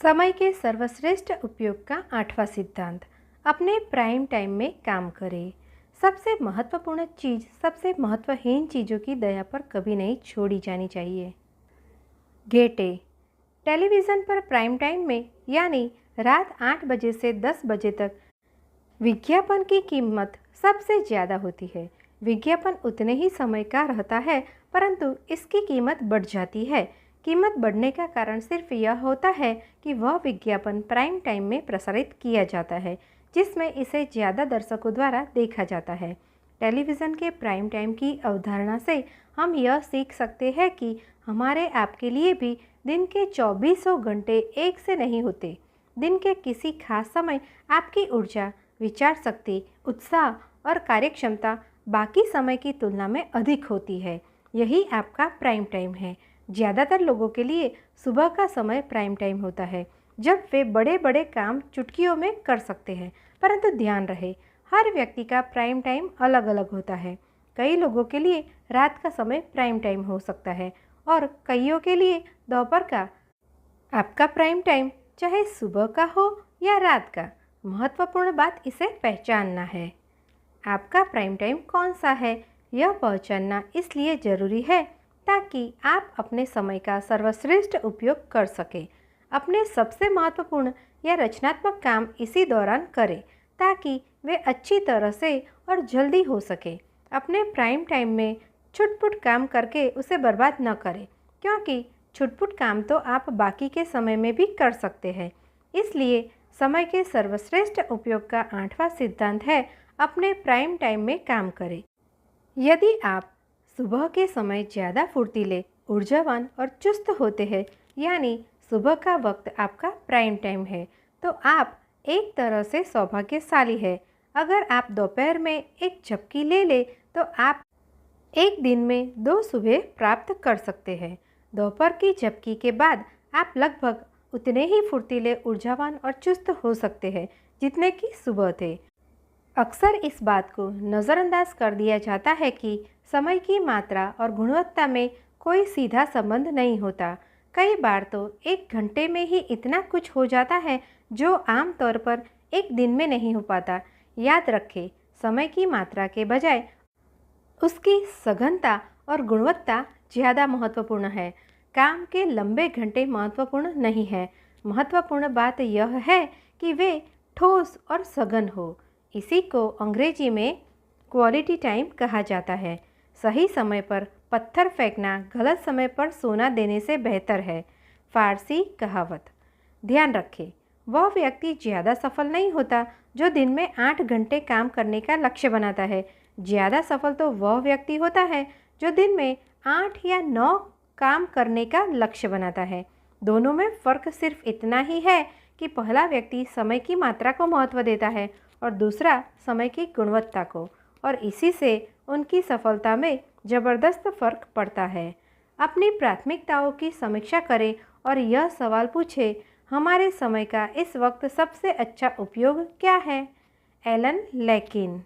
समय के सर्वश्रेष्ठ उपयोग का 8वां सिद्धांत, अपने प्राइम टाइम में काम करें। सबसे महत्वपूर्ण चीज़ सबसे महत्वहीन चीज़ों की दया पर कभी नहीं छोड़ी जानी चाहिए। गेटे, टेलीविज़न पर प्राइम टाइम में यानी रात 8 बजे से 10 बजे तक विज्ञापन की कीमत सबसे ज़्यादा होती है। विज्ञापन उतने ही समय का रहता है, परंतु इसकी कीमत बढ़ जाती है। कीमत बढ़ने का कारण सिर्फ यह होता है कि वह विज्ञापन प्राइम टाइम में प्रसारित किया जाता है, जिसमें इसे ज़्यादा दर्शकों द्वारा देखा जाता है। टेलीविज़न के प्राइम टाइम की अवधारणा से हम यह सीख सकते हैं कि हमारे आपके लिए भी दिन के 24 घंटे एक से नहीं होते। दिन के किसी खास समय आपकी ऊर्जा, विचार शक्ति, उत्साह और कार्यक्षमता बाकी समय की तुलना में अधिक होती है। यही आपका प्राइम टाइम है। ज़्यादातर लोगों के लिए सुबह का समय प्राइम टाइम होता है, जब वे बड़े बड़े काम चुटकियों में कर सकते हैं। परंतु ध्यान रहे, हर व्यक्ति का प्राइम टाइम अलग अलग होता है। कई लोगों के लिए रात का समय प्राइम टाइम हो सकता है और कईयों के लिए दोपहर का। आपका प्राइम टाइम चाहे सुबह का हो या रात का, महत्वपूर्ण बात इसे पहचानना है। आपका प्राइम टाइम कौन सा है, यह पहचानना इसलिए ज़रूरी है ताकि आप अपने समय का सर्वश्रेष्ठ उपयोग कर सकें। अपने सबसे महत्वपूर्ण या रचनात्मक काम इसी दौरान करें ताकि वे अच्छी तरह से और जल्दी हो सके। अपने प्राइम टाइम में छुटपुट काम करके उसे बर्बाद न करें, क्योंकि छुटपुट काम तो आप बाकी के समय में भी कर सकते हैं। इसलिए समय के सर्वश्रेष्ठ उपयोग का 8वां सिद्धांत है, अपने प्राइम टाइम में काम करें। यदि आप सुबह के समय ज़्यादा फुर्तीले, ऊर्जावान और चुस्त होते हैं, यानी सुबह का वक्त आपका प्राइम टाइम है, तो आप एक तरह से सौभाग्यशाली हैं। अगर आप दोपहर में एक झपकी ले लें तो आप एक दिन में 2 सुबह प्राप्त कर सकते हैं। दोपहर की झपकी के बाद आप लगभग उतने ही फुर्तीले, ऊर्जावान और चुस्त हो सकते हैं जितने कि सुबह थे। अक्सर इस बात को नज़रअंदाज कर दिया जाता है कि समय की मात्रा और गुणवत्ता में कोई सीधा संबंध नहीं होता। कई बार तो 1 घंटे में ही इतना कुछ हो जाता है जो आम तौर पर एक दिन में नहीं हो पाता। याद रखें, समय की मात्रा के बजाय उसकी सघनता और गुणवत्ता ज़्यादा महत्वपूर्ण है। काम के लंबे घंटे महत्वपूर्ण नहीं है। महत्वपूर्ण बात यह है कि वे ठोस और सघन हो। इसी को अंग्रेजी में क्वालिटी टाइम कहा जाता है। सही समय पर पत्थर फेंकना गलत समय पर सोना देने से बेहतर है, फारसी कहावत। ध्यान रखें, वह व्यक्ति ज़्यादा सफल नहीं होता जो दिन में 8 घंटे काम करने का लक्ष्य बनाता है। ज़्यादा सफल तो वह व्यक्ति होता है जो दिन में 8 या 9 काम करने का लक्ष्य बनाता है। दोनों में फ़र्क सिर्फ इतना ही है कि पहला व्यक्ति समय की मात्रा को महत्व देता है और दूसरा समय की गुणवत्ता को, और इसी से उनकी सफलता में ज़बरदस्त फ़र्क पड़ता है। अपनी प्राथमिकताओं की समीक्षा करें और यह सवाल पूछें, हमारे समय का इस वक्त सबसे अच्छा उपयोग क्या है? एलन लेकिन।